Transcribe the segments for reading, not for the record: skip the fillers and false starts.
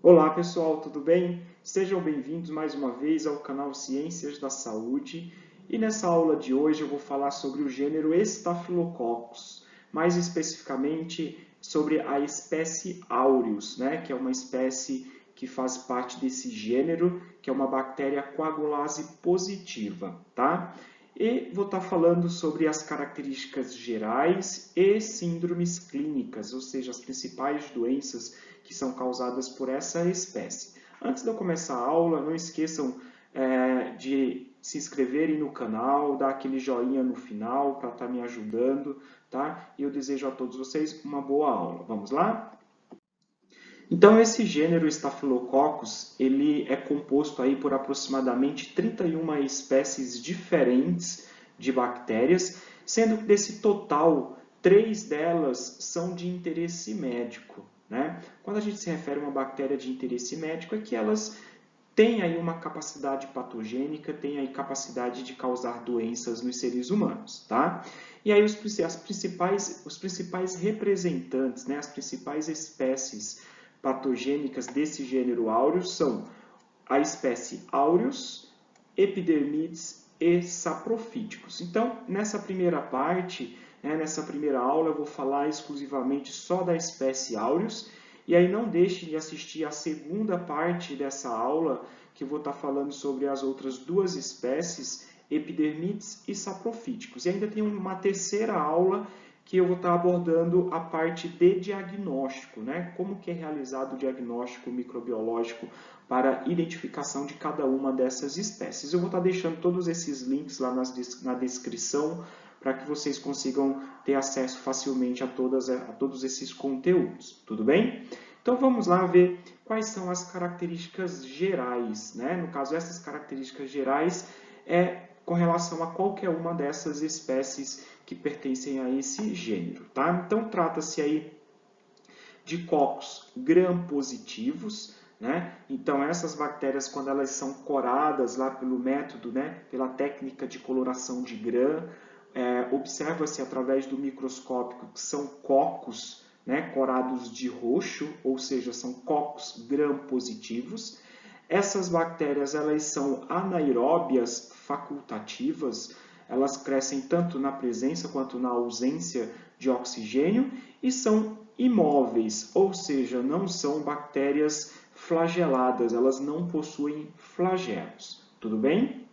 Olá pessoal, tudo bem? Sejam bem-vindos mais uma vez ao canal Ciências da Saúde e nessa aula de hoje eu vou falar sobre o gênero Staphylococcus, mais especificamente sobre a espécie Aureus, que é uma espécie que faz parte desse gênero, que é uma bactéria coagulase positiva, tá? E vou estar falando sobre as características gerais e síndromes clínicas, ou seja, as principais doenças que são causadas por essa espécie. Antes de eu começar a aula, não esqueçam de se inscreverem no canal, dar aquele joinha no final para estar me ajudando, tá? E eu desejo a todos vocês uma boa aula. Vamos lá? Então, esse gênero Staphylococcus, ele é composto aí por aproximadamente 31 espécies diferentes de bactérias, sendo que desse total, 3 delas são de interesse médico, né? Quando a gente se refere a uma bactéria de interesse médico, é que elas têm aí uma capacidade patogênica, têm aí capacidade de causar doenças nos seres humanos, tá? E aí os principais representantes, né, as principais espécies patogênicas desse gênero Aureus são a espécie Aureus, Epidermides e Saprofíticos. Então, nessa primeira parte, nessa primeira aula, eu vou falar exclusivamente só da espécie Aureus, e aí não deixe de assistir a segunda parte dessa aula, que eu vou estar falando sobre as outras duas espécies, Epidermides e Saprofíticos. E ainda tem uma terceira aula que eu vou estar abordando a parte de diagnóstico, né? Como que é realizado o diagnóstico microbiológico para identificação de cada uma dessas espécies. Eu vou estar deixando todos esses links lá na descrição para que vocês consigam ter acesso facilmente a todos esses conteúdos, tudo bem? Então vamos lá ver quais são as características gerais, né? No caso, essas características gerais com relação a qualquer uma dessas espécies que pertencem a esse gênero, tá? Então trata-se aí de cocos gram-positivos, né? Então essas bactérias, quando elas são coradas lá pelo método, né, pela técnica de coloração de Gram, observa-se através do microscópio que são cocos, né, corados de roxo, ou seja, são cocos gram-positivos. Essas bactérias elas são anaeróbias facultativas, elas crescem tanto na presença quanto na ausência de oxigênio e são imóveis, ou seja, não são bactérias flageladas, elas não possuem flagelos. Tudo bem?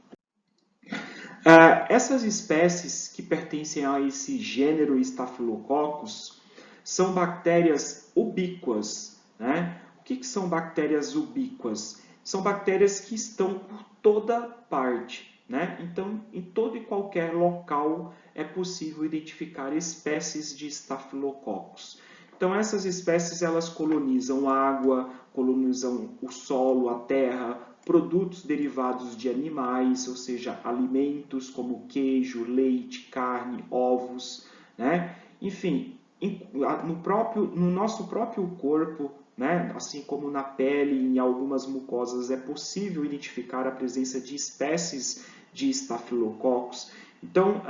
Essas espécies que pertencem a esse gênero Staphylococcus são bactérias ubíquas, né? O que são bactérias ubíquas? São bactérias que estão por toda parte, né? Então, em todo e qualquer local é possível identificar espécies de Staphylococcus. Então, essas espécies elas colonizam a água, colonizam o solo, a terra, produtos derivados de animais, ou seja, alimentos como queijo, leite, carne, ovos, né? Enfim, no nosso próprio corpo, né? Assim como na pele e em algumas mucosas, é possível identificar a presença de espécies de Staphylococcus. Então,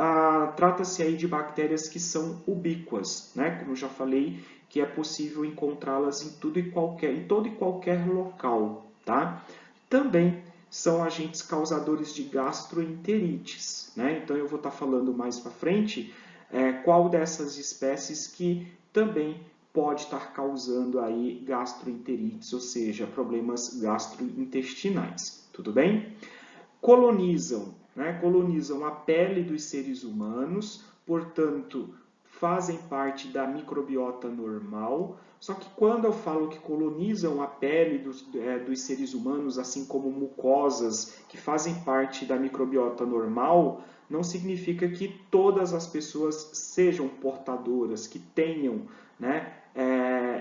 trata-se aí de bactérias que são ubíquas, né? Como eu já falei, que é possível encontrá-las em todo e qualquer local, tá? Também são agentes causadores de gastroenterites, né? Então eu vou estar falando mais para frente qual dessas espécies que também pode estar causando aí gastroenterites, ou seja, problemas gastrointestinais, tudo bem? Colonizam, né? Colonizam a pele dos seres humanos, portanto, fazem parte da microbiota normal. Só que quando eu falo que colonizam a pele dos seres humanos, assim como mucosas que fazem parte da microbiota normal, não significa que todas as pessoas sejam portadoras, que tenham, né,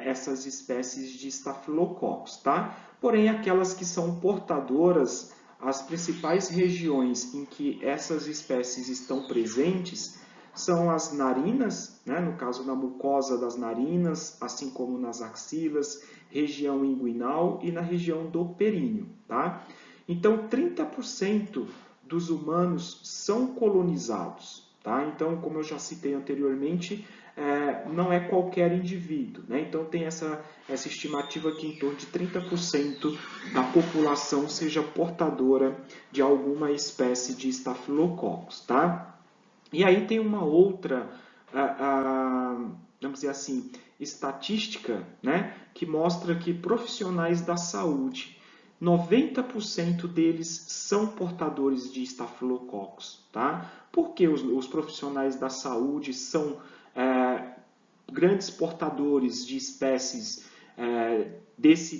essas espécies de Staphylococcus, tá? Porém, aquelas que são portadoras, as principais regiões em que essas espécies estão presentes são as narinas, né? No caso na mucosa das narinas, assim como nas axilas, região inguinal e na região do períneo, tá? Então, 30% dos humanos são colonizados, tá? Então, como eu já citei anteriormente, não é qualquer indivíduo, né? Então tem essa estimativa que em torno de 30% da população seja portadora de alguma espécie de Staphylococcus, tá? E aí tem uma outra, vamos dizer assim, estatística, né, que mostra que profissionais da saúde, 90% deles são portadores de Staphylococcus, tá? Porque os profissionais da saúde são grandes portadores de espécies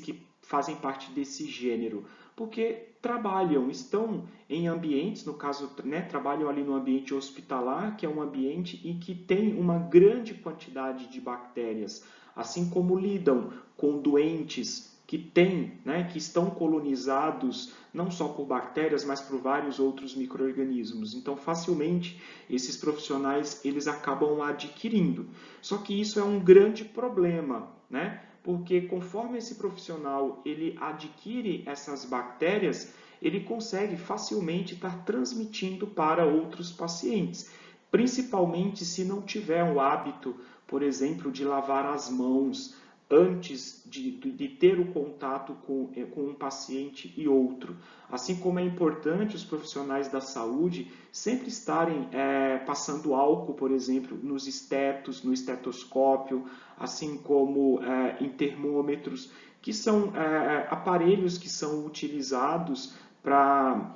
que fazem parte desse gênero, porque estão em ambientes, no caso, né, trabalham ali no ambiente hospitalar, que é um ambiente em que tem uma grande quantidade de bactérias, assim como lidam com doentes que que estão colonizados não só por bactérias, mas por vários outros micro-organismos. Então, facilmente, esses profissionais eles acabam adquirindo. Só que isso é um grande problema, né? Porque conforme esse profissional ele adquire essas bactérias, ele consegue facilmente estar transmitindo para outros pacientes, principalmente se não tiver o hábito, por exemplo, de lavar as mãos antes de ter o contato com um paciente e outro. Assim como é importante os profissionais da saúde sempre estarem passando álcool, por exemplo, nos estetos, no estetoscópio, assim como em termômetros, que são aparelhos que são utilizados para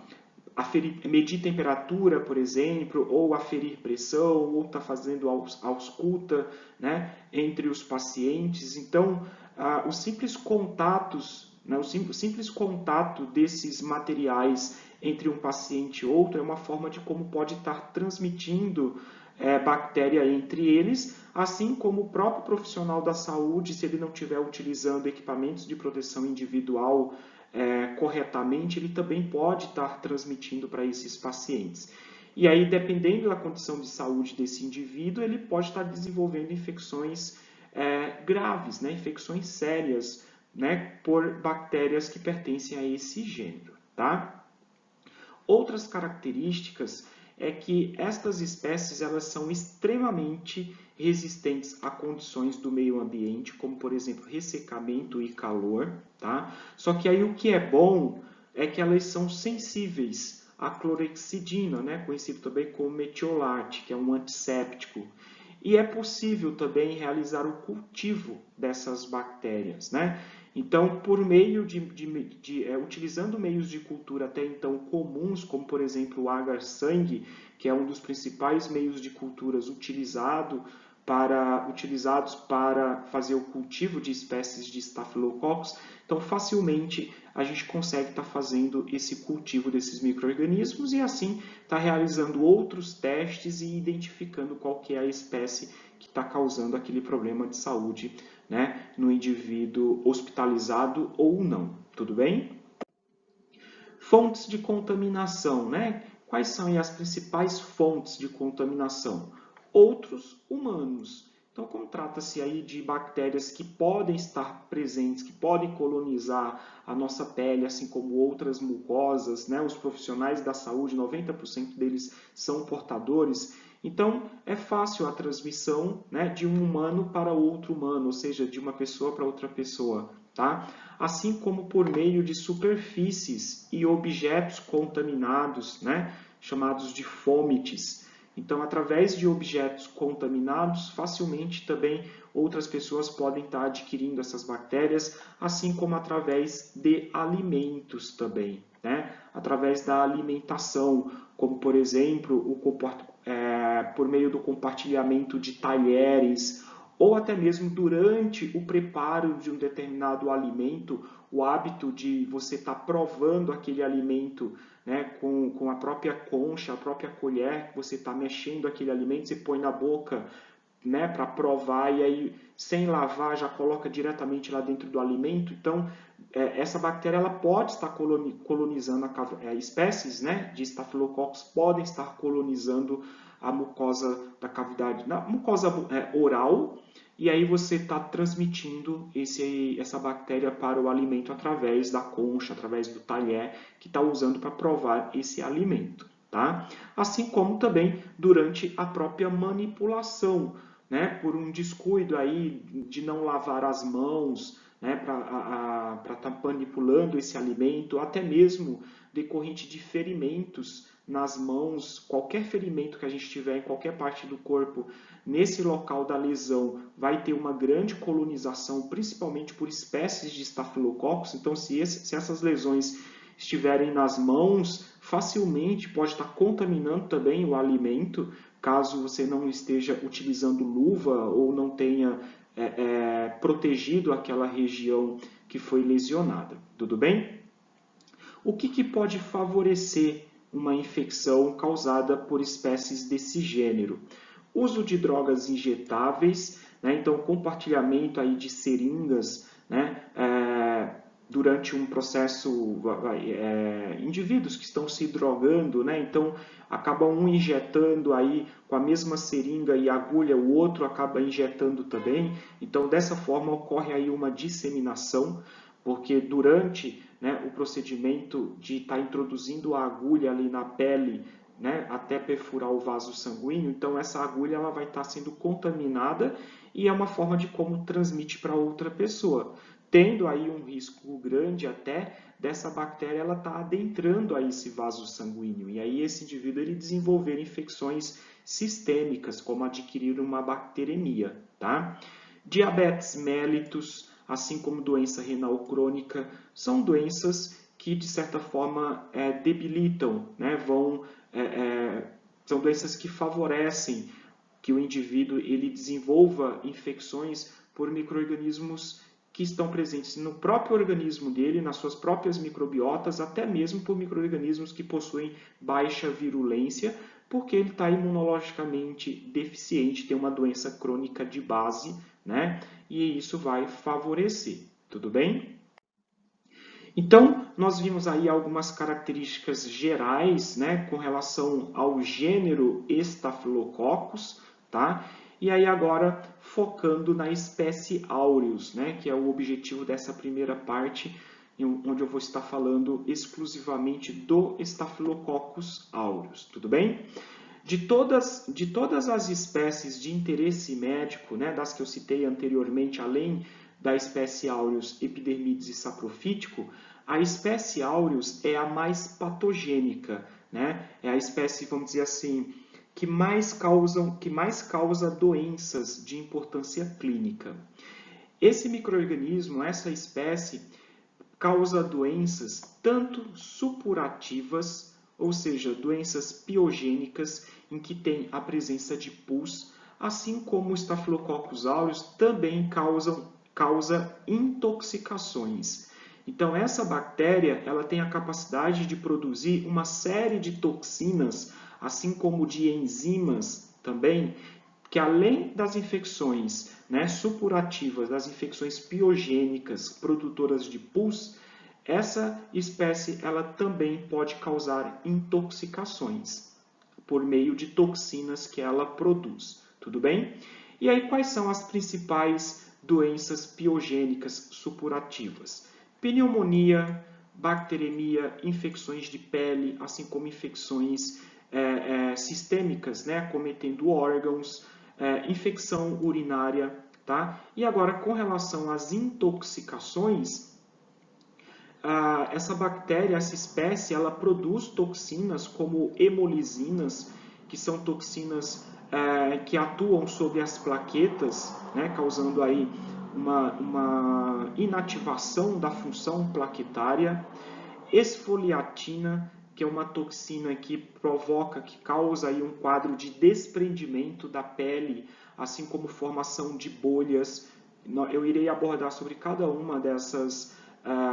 medir temperatura, por exemplo, ou aferir pressão, ou está fazendo ausculta, né, entre os pacientes. Então, os simples contatos, né, o simples contato desses materiais entre um paciente e outro é uma forma de como pode estar transmitindo bactéria entre eles, assim como o próprio profissional da saúde, se ele não estiver utilizando equipamentos de proteção individual corretamente, ele também pode estar transmitindo para esses pacientes. E aí, dependendo da condição de saúde desse indivíduo, ele pode estar desenvolvendo infecções graves, né? Infecções sérias, né? Por bactérias que pertencem a esse gênero, tá? Outras características é que estas espécies elas são extremamente resistentes a condições do meio ambiente, como por exemplo ressecamento e calor, tá? Só que aí o que é bom é que elas são sensíveis à clorexidina, né? Conhecido também como metiolate, que é um antisséptico. E é possível também realizar o cultivo dessas bactérias, né? Então, por meio utilizando meios de cultura até então comuns, como por exemplo o agar-sangue, que é um dos principais meios de culturas utilizados para fazer o cultivo de espécies de Staphylococcus, então facilmente a gente consegue estar fazendo esse cultivo desses micro-organismos e assim estar realizando outros testes e identificando qual que é a espécie que está causando aquele problema de saúde, né, no indivíduo hospitalizado ou não. Tudo bem? Fontes de contaminação, né? Quais são as principais fontes de contaminação? Outros humanos. Então, como trata-se aí de bactérias que podem estar presentes, que podem colonizar a nossa pele, assim como outras mucosas, né? Os profissionais da saúde, 90% deles são portadores. Então, é fácil a transmissão, né, de um humano para outro humano, ou seja, de uma pessoa para outra pessoa, tá? Assim como por meio de superfícies e objetos contaminados, né, chamados de fômites. Então, através de objetos contaminados, facilmente também outras pessoas podem estar adquirindo essas bactérias, assim como através de alimentos também, né? Através da alimentação, como por exemplo, por meio do compartilhamento de talheres, ou até mesmo durante o preparo de um determinado alimento, o hábito de você estar provando aquele alimento, né, com a própria concha, a própria colher, que você está mexendo aquele alimento, você põe na boca, né, para provar e aí sem lavar já coloca diretamente lá dentro do alimento. Então essa bactéria ela pode estar colonizando espécies, né, de Staphylococcus podem estar colonizando a mucosa da cavidade, na mucosa oral, e aí você está transmitindo essa bactéria para o alimento através da concha, através do talher que está usando para provar esse alimento. Tá? Assim como também durante a própria manipulação, né, por um descuido aí de não lavar as mãos, né, para estar manipulando esse alimento, até mesmo decorrente de ferimentos nas mãos, qualquer ferimento que a gente tiver em qualquer parte do corpo, nesse local da lesão, vai ter uma grande colonização, principalmente por espécies de estafilococcus. Então, se essas lesões estiverem nas mãos, facilmente pode estar contaminando também o alimento, caso você não esteja utilizando luva ou não tenha protegido aquela região que foi lesionada. Tudo bem? O que pode favorecer uma infecção causada por espécies desse gênero? Uso de drogas injetáveis, né? Então compartilhamento aí de seringas, né? Durante um processo, indivíduos que estão se drogando, né? Então acaba um injetando aí com a mesma seringa e agulha, o outro acaba injetando também. Então dessa forma ocorre aí uma disseminação, porque durante, né, o procedimento de estar introduzindo a agulha ali na pele, né, até perfurar o vaso sanguíneo, então essa agulha ela vai estar sendo contaminada e é uma forma de como transmite para outra pessoa, tendo aí um risco grande até dessa bactéria ela estar adentrando a esse vaso sanguíneo e aí esse indivíduo ele desenvolver infecções sistêmicas, como adquirir uma bacteremia, tá? Diabetes mellitus, assim como doença renal crônica, são doenças que, de certa forma, debilitam, né? São doenças que favorecem que o indivíduo ele desenvolva infecções por micro-organismos que estão presentes no próprio organismo dele, nas suas próprias microbiotas, até mesmo por micro-organismos que possuem baixa virulência, porque ele está imunologicamente deficiente, tem uma doença crônica de base, né? E isso vai favorecer, tudo bem? Então, nós vimos aí algumas características gerais, né, com relação ao gênero Staphylococcus, tá? E aí agora focando na espécie aureus, né, que é o objetivo dessa primeira parte, onde eu vou estar falando exclusivamente do Staphylococcus aureus, tudo bem? De todas as espécies de interesse médico, né, das que eu citei anteriormente, além da espécie aureus epidermidis e saprofítico, a espécie aureus é a mais patogênica, né? É a espécie, vamos dizer assim, que mais causa doenças de importância clínica. Esse micro-organismo, essa espécie, causa doenças tanto supurativas, ou seja, doenças piogênicas, em que tem a presença de pus, assim como o Staphylococcus aureus também causa intoxicações. Então, essa bactéria ela tem a capacidade de produzir uma série de toxinas, assim como de enzimas também, que além das infecções, né, supurativas, das infecções piogênicas produtoras de pus, essa espécie ela também pode causar intoxicações por meio de toxinas que ela produz. Tudo bem? E aí quais são as principais doenças piogênicas supurativas? Pneumonia, bacteremia, infecções de pele, assim como infecções sistêmicas, né, acometendo órgãos, infecção urinária, tá? E agora, com relação às intoxicações, essa bactéria, essa espécie, ela produz toxinas como hemolisinas, que são toxinas que atuam sobre as plaquetas, né, causando aí uma inativação da função plaquetária. Esfoliatina, que é uma toxina que provoca, que causa aí um quadro de desprendimento da pele, assim como formação de bolhas. Eu irei abordar sobre cada uma dessas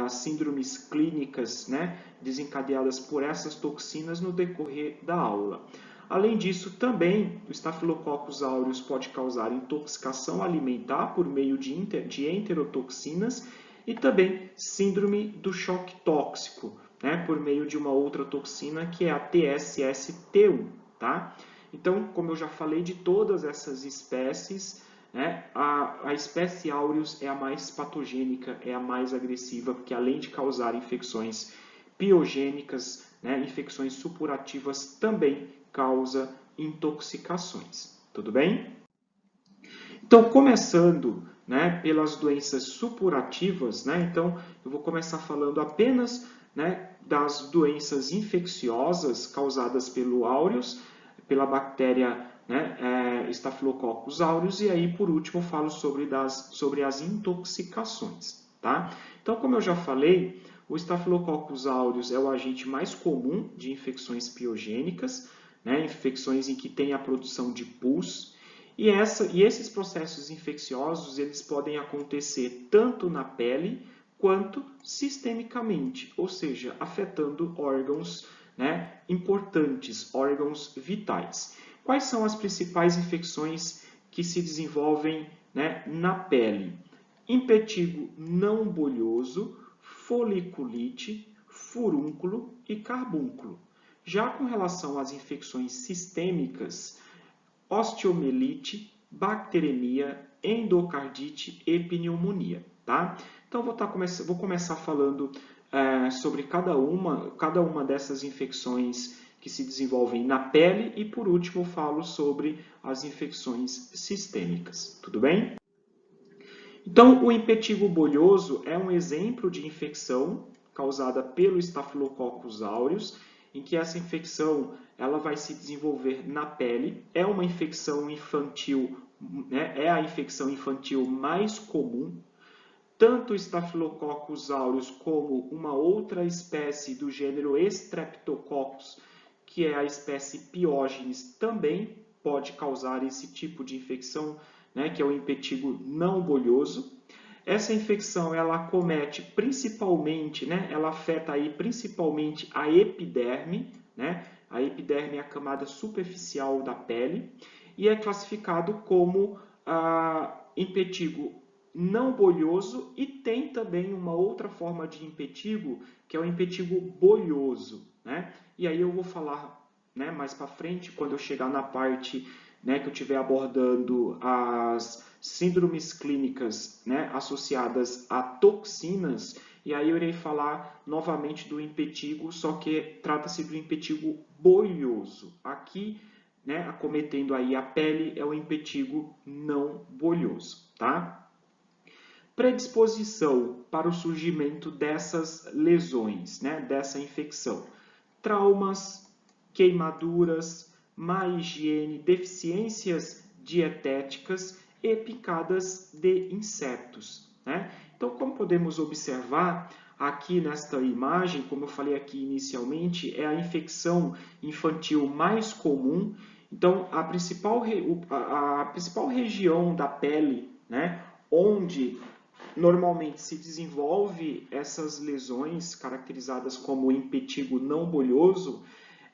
síndromes clínicas, né, desencadeadas por essas toxinas no decorrer da aula. Além disso, também o Staphylococcus aureus pode causar intoxicação alimentar por meio de enterotoxinas e também síndrome do choque tóxico, né, por meio de uma outra toxina que é a TSST1, tá? Então, como eu já falei de todas essas espécies, né, a espécie aureus é a mais patogênica, é a mais agressiva, porque além de causar infecções piogênicas, né, infecções supurativas, também causa intoxicações. Tudo bem? Então, começando, né, pelas doenças supurativas, né, então eu vou começar falando apenas, né, das doenças infecciosas causadas pelo aureus, pela bactéria, né, Staphylococcus aureus, e aí por último eu falo sobre as intoxicações. Tá? Então, como eu já falei, o Staphylococcus aureus é o agente mais comum de infecções piogênicas, né, infecções em que tem a produção de pus. E esses processos infecciosos eles podem acontecer tanto na pele quanto sistemicamente, ou seja, afetando órgãos, né, importantes, órgãos vitais. Quais são as principais infecções que se desenvolvem, né, na pele? Impetigo não bolhoso, foliculite, furúnculo e carbúnculo. Já com relação às infecções sistêmicas, osteomielite, bacteremia, endocardite e pneumonia. Tá? Então, vou começar falando sobre cada uma dessas infecções que se desenvolvem na pele e, por último, falo sobre as infecções sistêmicas. Tudo bem? Então, o impetigo bolhoso é um exemplo de infecção causada pelo Staphylococcus aureus, em que essa infecção ela vai se desenvolver na pele. É uma infecção infantil, né? É a infecção infantil mais comum. Tanto o Staphylococcus aureus como uma outra espécie do gênero Streptococcus, que é a espécie Piógenes, também pode causar esse tipo de infecção, né, que é o impetigo não bolhoso. Essa infecção ela acomete principalmente, né, ela afeta aí principalmente a epiderme, né? A epiderme é a camada superficial da pele e é classificado como impetigo não bolhoso e tem também uma outra forma de impetigo, que é o impetigo bolhoso, né? E aí eu vou falar, né, mais para frente, quando eu chegar na parte, né, que eu estiver abordando as síndromes clínicas, né, associadas a toxinas, e aí eu irei falar novamente do impetigo, só que trata-se do impetigo bolhoso. Aqui, né, acometendo aí a pele, é o impetigo não bolhoso, tá? Predisposição para o surgimento dessas lesões, né, dessa infecção. Traumas, queimaduras, má higiene, deficiências dietéticas e picadas de insetos. Né? Então, como podemos observar aqui nesta imagem, como eu falei aqui inicialmente, é a infecção infantil mais comum. Então, a principal região da pele, né, onde normalmente se desenvolve essas lesões caracterizadas como impetigo não bolhoso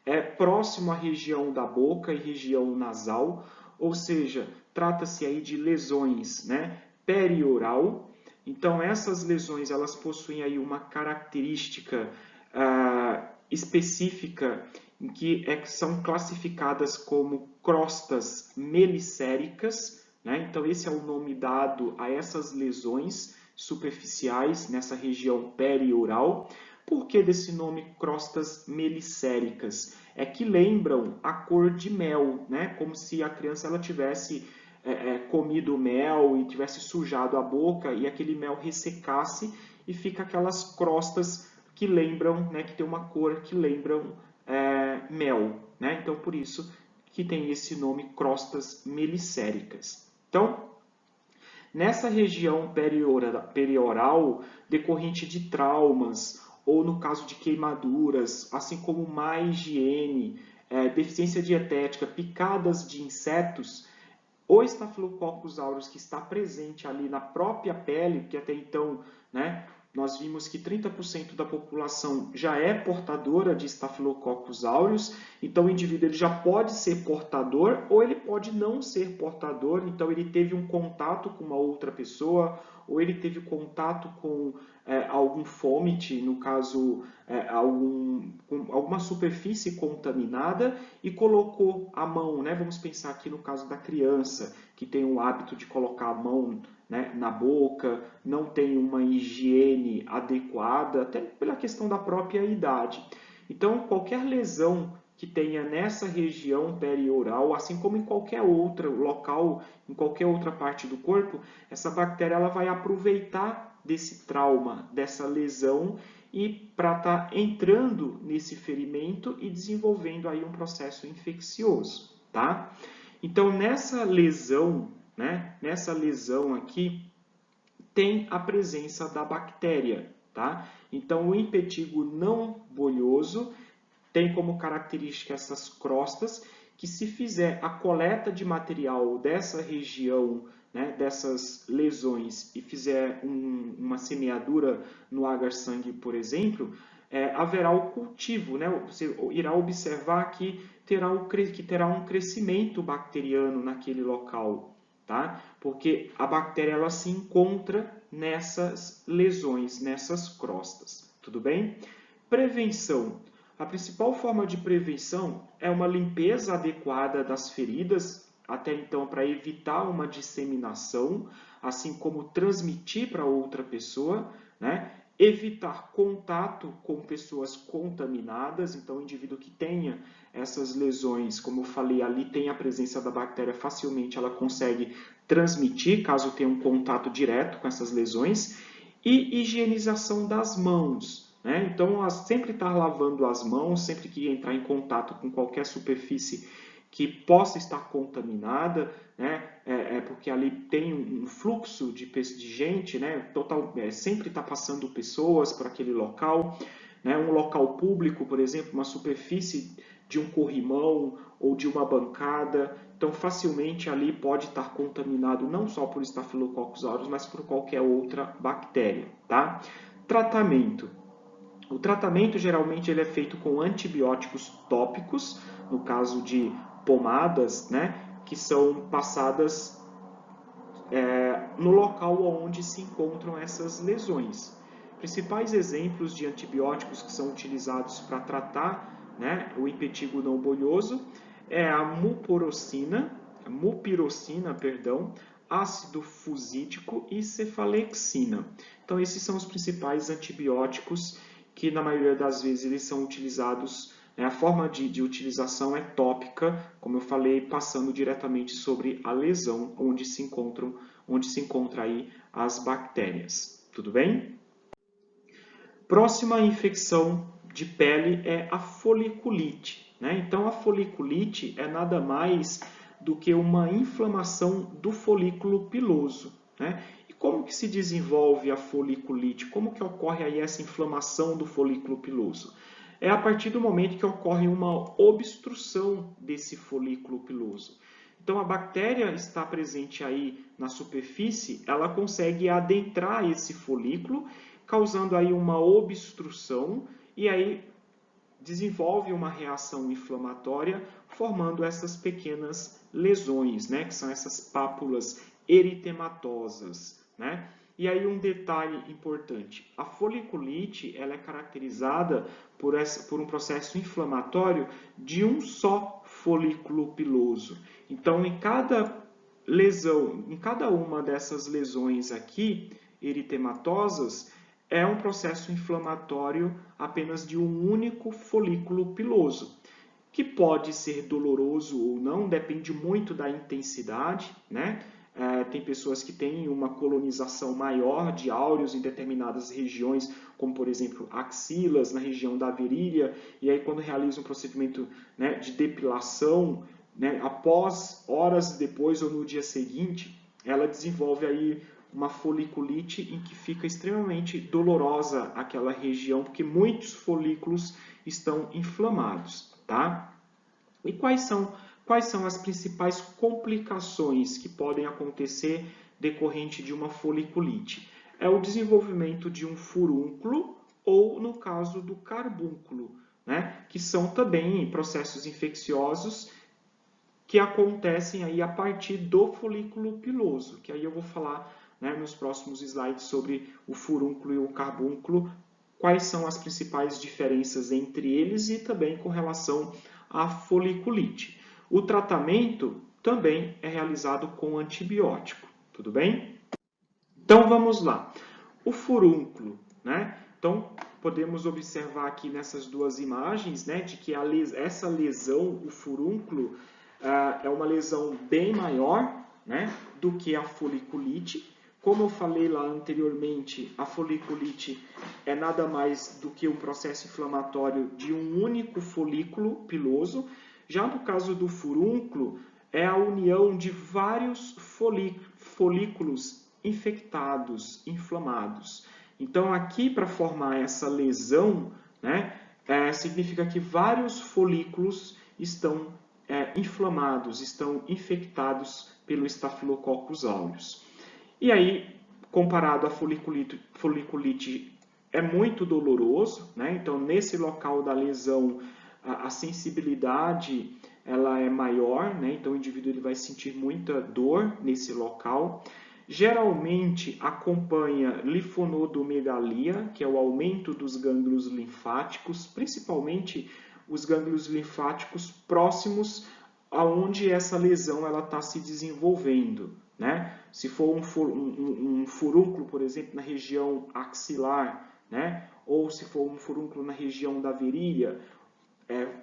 é próximo à região da boca e região nasal, ou seja, trata-se aí de lesões, né, perioral. Então essas lesões elas possuem aí uma característica específica em que são classificadas como crostas melicéricas, né? Então, esse é o nome dado a essas lesões superficiais nessa região perioral. Por que desse nome crostas melicéricas? É que lembram a cor de mel, né? Como se a criança ela tivesse comido mel e tivesse sujado a boca e aquele mel ressecasse e fica aquelas crostas que lembram, né? Que tem uma cor que lembram mel, né? Então, por isso que tem esse nome crostas melicéricas. Então, nessa região perioral, decorrente de traumas, ou no caso de queimaduras, assim como má higiene, deficiência dietética, picadas de insetos, o Staphylococcus aureus que está presente ali na própria pele, que até então, né, nós vimos que 30% da população já é portadora de Staphylococcus aureus, então o indivíduo ele já pode ser portador ou ele pode não ser portador, então ele teve um contato com uma outra pessoa ou ele teve contato com algum fômite, no caso alguma superfície contaminada e colocou a mão, né? Vamos pensar aqui no caso da criança que tem o hábito de colocar a mão, né, na boca, não tem uma higiene adequada, até pela questão da própria idade. Então, qualquer lesão que tenha nessa região perioral, assim como em qualquer outro local, em qualquer outra parte do corpo, essa bactéria ela vai aproveitar desse trauma, dessa lesão, e para estar entrando nesse ferimento e desenvolvendo aí um processo infeccioso, tá? Então, nessa lesão, né, nessa lesão aqui, tem a presença da bactéria, tá? Então, o impetigo não bolhoso tem como característica essas crostas, que se fizer a coleta de material dessa região, né, dessas lesões, e fizer uma semeadura no agar-sangue, por exemplo, haverá o cultivo, né? Você irá observar que terá um crescimento bacteriano naquele local, tá? Porque a bactéria ela se encontra nessas lesões, nessas crostas, tudo bem? Prevenção. A principal forma de prevenção é uma limpeza adequada das feridas, até então para evitar uma disseminação, assim como transmitir para outra pessoa, né? Evitar contato com pessoas contaminadas, então o indivíduo que tenha essas lesões, como eu falei, ali tem a presença da bactéria, facilmente ela consegue transmitir, caso tenha um contato direto com essas lesões, e higienização das mãos, né? Então, sempre estar lavando as mãos, sempre que entrar em contato com qualquer superfície que possa estar contaminada, né? Porque ali tem um fluxo de gente, né? Sempre está passando pessoas por aquele local, né? Um local público, por exemplo, uma superfície de um corrimão ou de uma bancada, então facilmente ali pode estar contaminado não só por Staphylococcus aureus, mas por qualquer outra bactéria, tá? Tratamento. O tratamento geralmente ele é feito com antibióticos tópicos, no caso de pomadas, né, que são passadas no local onde se encontram essas lesões. Principais exemplos de antibióticos que são utilizados para tratar, né, o impetigo não bolhoso é a mupirocina, ácido fusídico e cefalexina. Então esses são os principais antibióticos que na maioria das vezes eles são utilizados, né, a forma de utilização é tópica, como eu falei, passando diretamente sobre a lesão onde se encontra aí as bactérias. Tudo bem? Próxima infecção de pele é a foliculite, né? Então a foliculite é nada mais do que uma inflamação do folículo piloso, né? Como que se desenvolve a foliculite? Como que ocorre aí essa inflamação do folículo piloso? É a partir do momento que ocorre uma obstrução desse folículo piloso. Então, a bactéria está presente aí na superfície, ela consegue adentrar esse folículo, causando aí uma obstrução e aí desenvolve uma reação inflamatória, formando essas pequenas lesões, né? Que são essas pápulas eritematosas, né? E aí um detalhe importante, a foliculite ela é caracterizada por um processo inflamatório de um só folículo piloso. Então, em cada lesão, em cada uma dessas lesões aqui, eritematosas, é um processo inflamatório apenas de um único folículo piloso, que pode ser doloroso ou não, depende muito da intensidade, né? Tem pessoas que têm uma colonização maior de áureos em determinadas regiões, como por exemplo axilas, na região da virilha, e aí quando realiza um procedimento, né, de depilação, né, após horas depois ou no dia seguinte, ela desenvolve aí uma foliculite em que fica extremamente dolorosa aquela região, porque muitos folículos estão inflamados, tá? E quais são as principais complicações que podem acontecer decorrente de uma foliculite? É o desenvolvimento de um furúnculo ou, no caso, do carbúnculo, né? Que são também processos infecciosos que acontecem aí a partir do folículo piloso, que aí eu vou falar, né, nos próximos slides sobre o furúnculo e o carbúnculo, quais são as principais diferenças entre eles e também com relação à foliculite. O tratamento também é realizado com antibiótico, tudo bem? Então vamos lá. O furúnculo, né? Então podemos observar aqui nessas duas imagens, né, de que essa lesão, o furúnculo, é uma lesão bem maior, né, do que a foliculite. Como eu falei lá anteriormente, a foliculite é nada mais do que um processo inflamatório de um único folículo piloso. Já no caso do furúnculo, é a união de vários folículos infectados, inflamados. Então, aqui, para formar essa lesão, né, significa que vários folículos estão inflamados, estão infectados pelo Staphylococcus aureus. E aí, comparado à foliculite, é muito doloroso, né? Então, nesse local da lesão, a sensibilidade ela é maior, né? Então, o indivíduo ele vai sentir muita dor nesse local. Geralmente, acompanha linfonodomegalia, que é o aumento dos gânglios linfáticos, principalmente os gânglios linfáticos próximos aonde essa lesão está se desenvolvendo, né? Se for um furúnculo, por exemplo, na região axilar, né? Ou se for um furúnculo na região da virilha,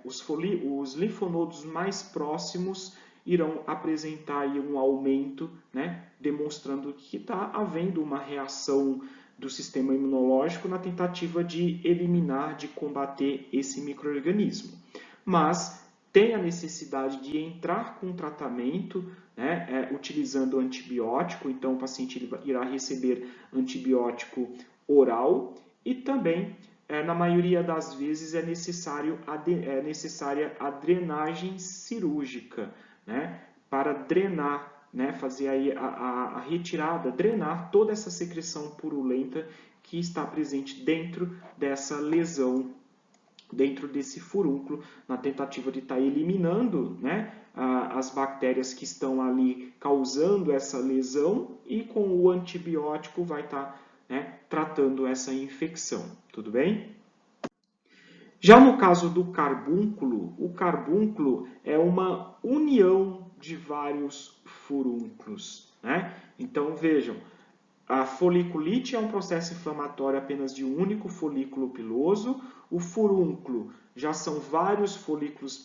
os linfonodos mais próximos irão apresentar aí um aumento, né? Demonstrando que está havendo uma reação do sistema imunológico na tentativa de eliminar, de combater esse micro-organismo. Mas tem a necessidade de entrar com tratamento, né, utilizando antibiótico, então o paciente irá receber antibiótico oral e também, na maioria das vezes, é necessária a drenagem cirúrgica, né, para drenar, né, fazer aí a retirada, drenar toda essa secreção purulenta que está presente dentro dessa lesão, dentro desse furúnculo, na tentativa de estar eliminando, né, as bactérias que estão ali causando essa lesão e com o antibiótico vai estar, né, tratando essa infecção. Tudo bem? Já no caso do carbúnculo, o carbúnculo é uma união de vários furúnculos, né? Então vejam, a foliculite é um processo inflamatório apenas de um único folículo piloso. O furúnculo já são vários folículos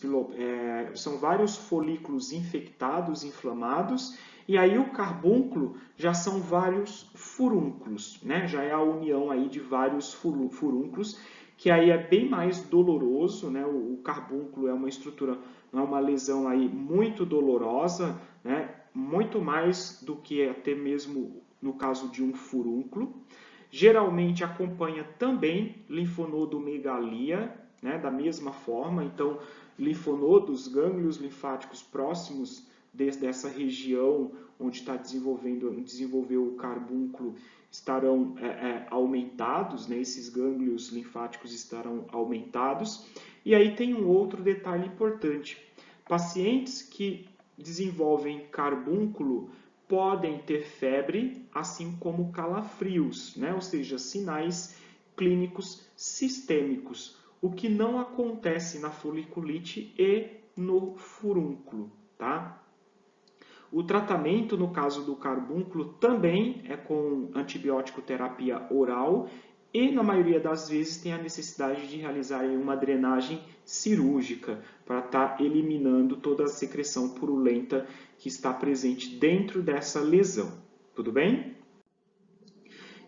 infectados, inflamados. E aí o carbúnculo já são vários furúnculos, né? Já é a união aí de vários furúnculos, que aí é bem mais doloroso, né? O carbúnculo é uma estrutura, é uma lesão aí muito dolorosa, né? Muito mais do que até mesmo no caso de um furúnculo. Geralmente acompanha também linfonodomegalia, né, da mesma forma. Então, linfonodos, gânglios linfáticos próximos dessa região onde está desenvolveu o carbúnculo estarão aumentados, né, esses gânglios linfáticos estarão aumentados. E aí tem um outro detalhe importante. Pacientes que desenvolvem carbúnculo podem ter febre, assim como calafrios, né? Ou seja, sinais clínicos sistêmicos, o que não acontece na foliculite e no furúnculo, tá? O tratamento, no caso do carbúnculo, também é com antibiótico terapia oral e, na maioria das vezes, tem a necessidade de realizar uma drenagem cirúrgica para estar eliminando toda a secreção purulenta que está presente dentro dessa lesão. Tudo bem?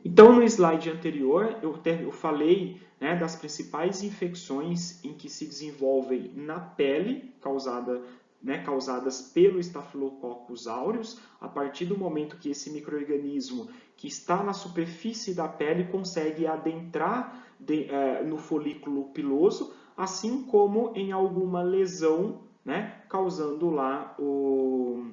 Então, no slide anterior, eu falei, né, das principais infecções em que se desenvolvem na pele, causadas pelo Staphylococcus aureus, a partir do momento que esse micro-organismo que está na superfície da pele consegue adentrar no folículo piloso, assim como em alguma lesão, né, causando lá o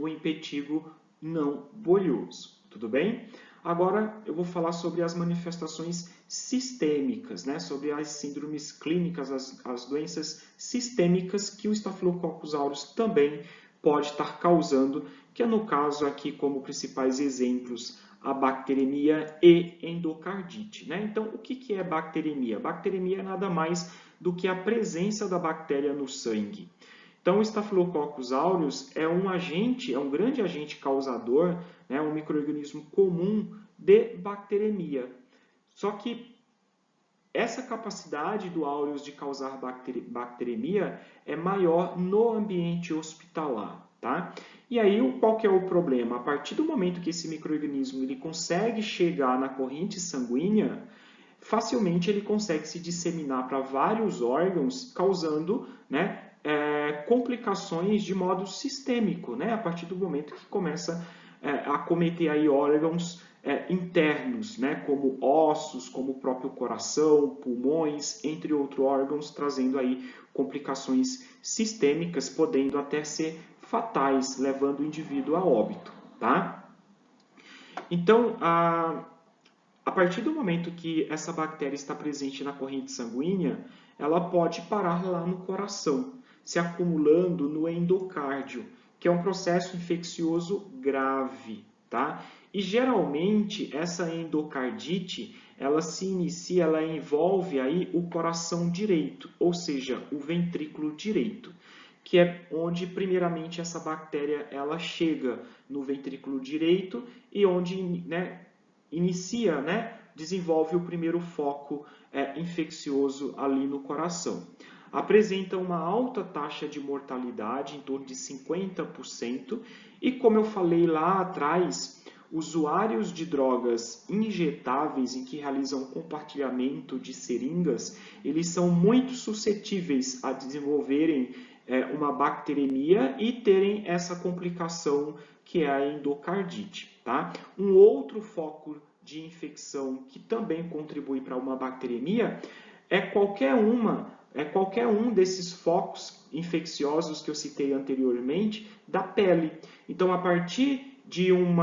impetigo não bolhoso. Tudo bem? Agora eu vou falar sobre as manifestações sistêmicas, né? Sobre as síndromes clínicas, as doenças sistêmicas que o Staphylococcus aureus também pode estar causando, que é no caso aqui como principais exemplos a bacteremia e endocardite, né? Então, o que é bacteremia? Bacteremia é nada mais do que a presença da bactéria no sangue. Então, o Staphylococcus aureus é um grande agente causador, né, um micro-organismo comum de bacteremia. Só que essa capacidade do aureus de causar bacteremia é maior no ambiente hospitalar, tá? E aí, qual que é o problema? A partir do momento que esse micro-organismo ele consegue chegar na corrente sanguínea, facilmente ele consegue se disseminar para vários órgãos, causando, né, complicações de modo sistêmico, né, a partir do momento que começa a acometer aí órgãos internos, né, como ossos, como o próprio coração, pulmões, entre outros órgãos, trazendo aí complicações sistêmicas, podendo até ser fatais, levando o indivíduo a óbito, tá? Então, a partir do momento que essa bactéria está presente na corrente sanguínea, ela pode parar lá no coração, se acumulando no endocárdio, que é um processo infeccioso grave, tá? E geralmente essa endocardite, ela se inicia, ela envolve aí o coração direito, ou seja, o ventrículo direito, que é onde primeiramente essa bactéria ela chega no ventrículo direito e onde, né, inicia, né, desenvolve o primeiro foco infeccioso ali no coração. Apresenta uma alta taxa de mortalidade, em torno de 50%, e como eu falei lá atrás, usuários de drogas injetáveis em que realizam compartilhamento de seringas, eles são muito suscetíveis a desenvolverem uma bacteremia e terem essa complicação que é a endocardite, tá? Um outro foco de infecção que também contribui para uma bacteremia é qualquer um desses focos infecciosos que eu citei anteriormente da pele. Então, a partir de um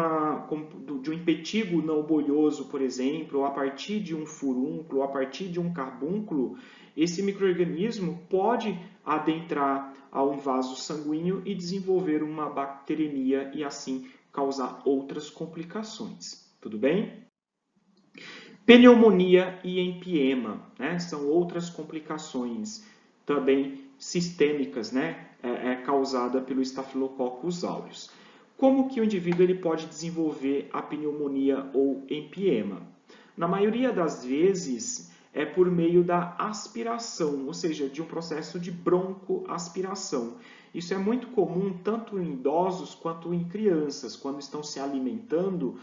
impetigo não bolhoso, por exemplo, ou a partir de um furúnculo, ou a partir de um carbúnculo, esse micro-organismo pode adentrar a um vaso sanguíneo e desenvolver uma bacteremia e assim causar outras complicações. Tudo bem? Pneumonia e empiema, né? São outras complicações também sistêmicas, né? Causada pelo Staphylococcus aureus. Como que o indivíduo ele pode desenvolver a pneumonia ou empiema? Na maioria das vezes é por meio da aspiração, ou seja, de um processo de broncoaspiração. Isso é muito comum tanto em idosos quanto em crianças, quando estão se alimentando,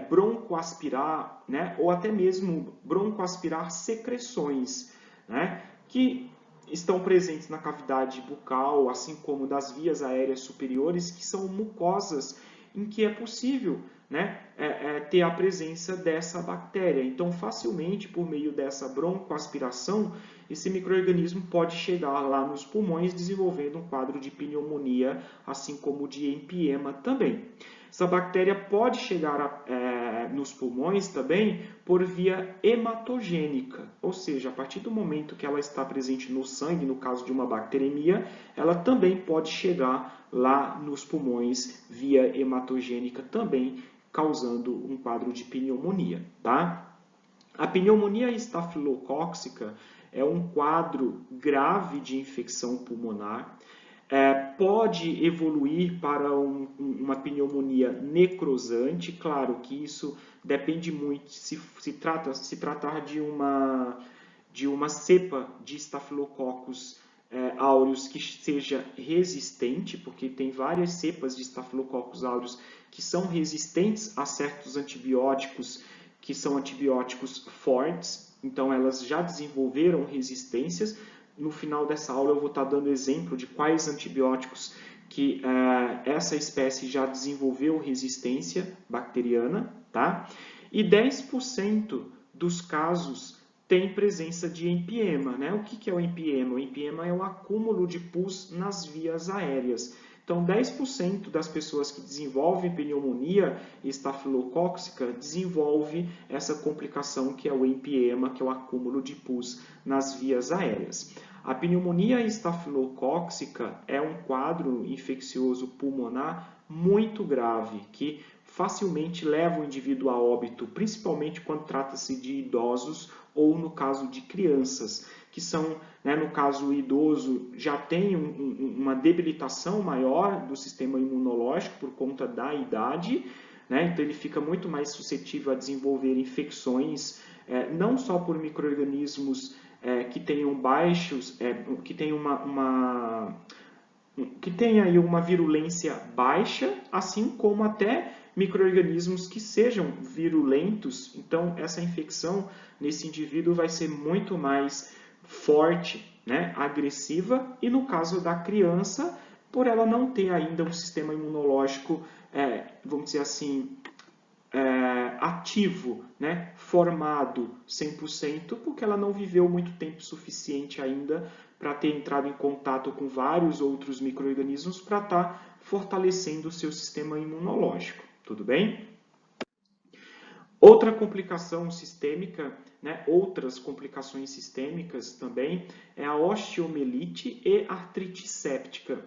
broncoaspirar, né, ou até mesmo broncoaspirar secreções, né, que estão presentes na cavidade bucal, assim como das vias aéreas superiores, que são mucosas em que é possível, né, ter a presença dessa bactéria. Então, facilmente, por meio dessa broncoaspiração, esse micro-organismo pode chegar lá nos pulmões, desenvolvendo um quadro de pneumonia, assim como de empiema também. Essa bactéria pode chegar nos pulmões também por via hematogênica, ou seja, a partir do momento que ela está presente no sangue, no caso de uma bacteremia, ela também pode chegar lá nos pulmões via hematogênica também, causando um quadro de pneumonia, tá? A pneumonia estafilocócica é um quadro grave de infecção pulmonar, pode evoluir para uma pneumonia necrosante, claro que isso depende muito se tratar de uma cepa de Staphylococcus aureus que seja resistente, porque tem várias cepas de Staphylococcus aureus que são resistentes a certos antibióticos, que são antibióticos fortes, então elas já desenvolveram resistências. No final dessa aula eu vou estar dando exemplo de quais antibióticos que essa espécie já desenvolveu resistência bacteriana, tá? E 10% dos casos tem presença de empiema, né? O que é o empiema? O empiema é o acúmulo de pus nas vias aéreas. Então, 10% das pessoas que desenvolvem pneumonia estafilocócica desenvolve essa complicação que é o empiema, que é o acúmulo de pus nas vias aéreas. A pneumonia estafilocócica é um quadro infeccioso pulmonar muito grave, que facilmente leva o indivíduo a óbito, principalmente quando trata-se de idosos ou no caso de crianças, que são, né, no caso o idoso já tem uma debilitação maior do sistema imunológico por conta da idade, né, então ele fica muito mais suscetível a desenvolver infecções não só por micro-organismos que tenham baixos, que tenham que tenha aí uma virulência baixa, assim como até micro-organismos que sejam virulentos. Então, essa infecção nesse indivíduo vai ser muito mais forte, né, agressiva, e no caso da criança, por ela não ter ainda um sistema imunológico, vamos dizer assim, ativo, né, formado 100%, porque ela não viveu muito tempo suficiente ainda para ter entrado em contato com vários outros micro-organismos para estar fortalecendo o seu sistema imunológico. Tudo bem? Outra complicação sistêmica, né, outras complicações sistêmicas também, é a osteomielite e artrite séptica.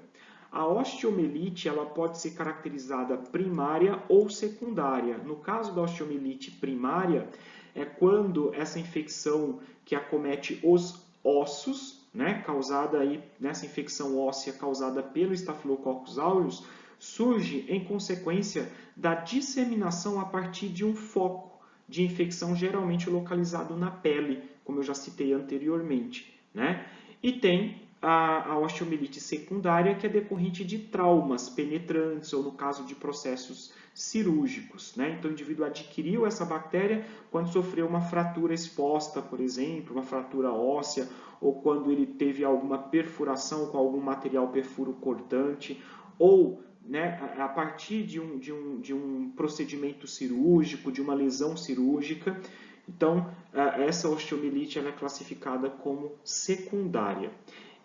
A osteomielite ela pode ser caracterizada primária ou secundária. No caso da osteomielite primária, é quando essa infecção que acomete os ossos, né, causada aí nessa infecção óssea causada pelo Staphylococcus aureus, surge em consequência da disseminação a partir de um foco de infecção geralmente localizado na pele, como eu já citei anteriormente, né? E tem a osteomielite secundária, que é decorrente de traumas penetrantes, ou no caso de processos cirúrgicos, né? Então, o indivíduo adquiriu essa bactéria quando sofreu uma fratura exposta, por exemplo, uma fratura óssea, ou quando ele teve alguma perfuração com algum material perfuro cortante, ou, né, a partir de um procedimento cirúrgico, de uma lesão cirúrgica. Então, essa osteomielite ela é classificada como secundária.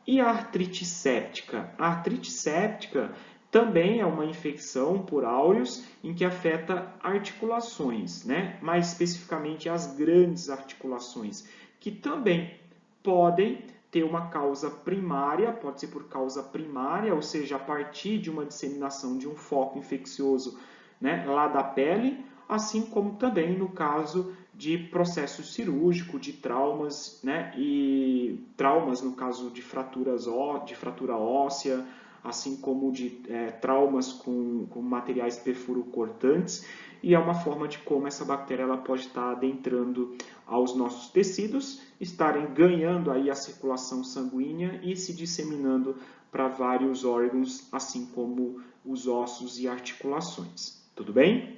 E a artrite séptica? A artrite séptica também é uma infecção por áureos em que afeta articulações, né? Mais especificamente as grandes articulações, que também podem ter uma causa primária, pode ser por causa primária, ou seja, a partir de uma disseminação de um foco infeccioso, né, lá da pele, assim como também no caso de processo cirúrgico, de traumas, né, e traumas no caso de fratura óssea, assim como de traumas com materiais perfuro-cortantes, e é uma forma de como essa bactéria ela pode estar adentrando aos nossos tecidos, estarem ganhando aí a circulação sanguínea e se disseminando para vários órgãos, assim como os ossos e articulações. Tudo bem?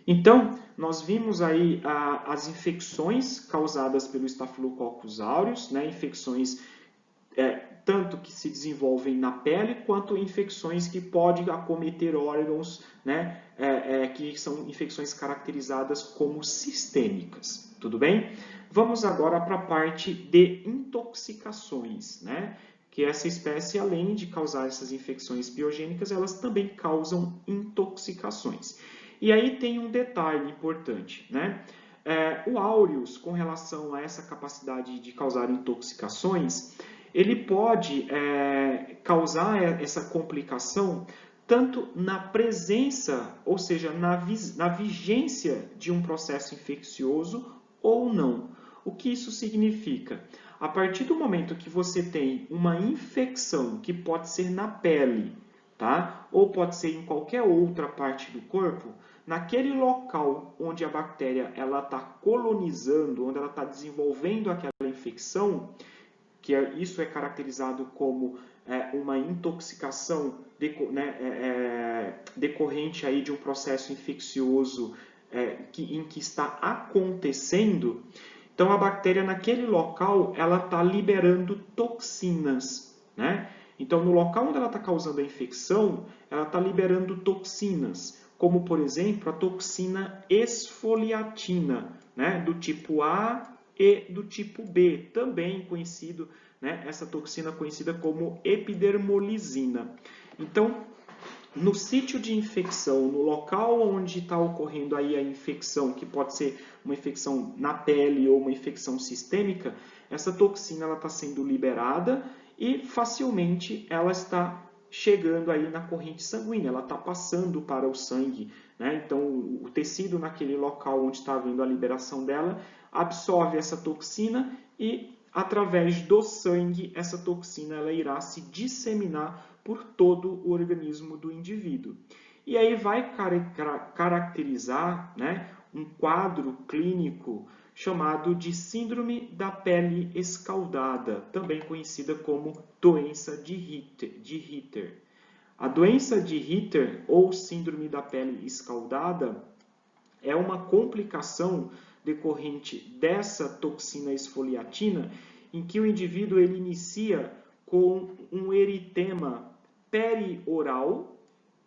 Então, nós vimos aí as infecções causadas pelo Staphylococcus aureus, né, infecções tanto que se desenvolvem na pele, quanto infecções que podem acometer órgãos, né, que são infecções caracterizadas como sistêmicas. Tudo bem? Vamos agora para a parte de intoxicações, né? Que essa espécie, além de causar essas infecções biogênicas, elas também causam intoxicações. E aí tem um detalhe importante, né? O aureus, com relação a essa capacidade de causar intoxicações, ele pode causar essa complicação tanto na presença, ou seja, na vigência de um processo infeccioso ou não. O que isso significa? A partir do momento que você tem uma infecção, que pode ser na pele, tá? Ou pode ser em qualquer outra parte do corpo, naquele local onde a bactéria está colonizando, onde ela está desenvolvendo aquela infecção, que isso é caracterizado como uma intoxicação decorrente aí de um processo infeccioso em que está acontecendo. Então, a bactéria naquele local ela está liberando toxinas, né? Então, no local onde ela está causando a infecção, ela está liberando toxinas, como, por exemplo, a toxina esfoliatina, né? Do tipo A e do tipo B, também conhecido, né? Essa toxina conhecida como epidermolizina. Então, no sítio de infecção, no local onde está ocorrendo aí a infecção, que pode ser uma infecção na pele ou uma infecção sistêmica, essa toxina está sendo liberada e facilmente ela está chegando aí na corrente sanguínea, ela está passando para o sangue, né? Então, o tecido naquele local onde está havendo a liberação dela absorve essa toxina e, através do sangue, essa toxina ela irá se disseminar por todo o organismo do indivíduo. E aí vai caracterizar, né, um quadro clínico chamado de síndrome da pele escaldada, também conhecida como doença de Ritter. A doença de Ritter, ou síndrome da pele escaldada, é uma complicação decorrente dessa toxina esfoliatina, em que o indivíduo ele inicia com um eritema perioral,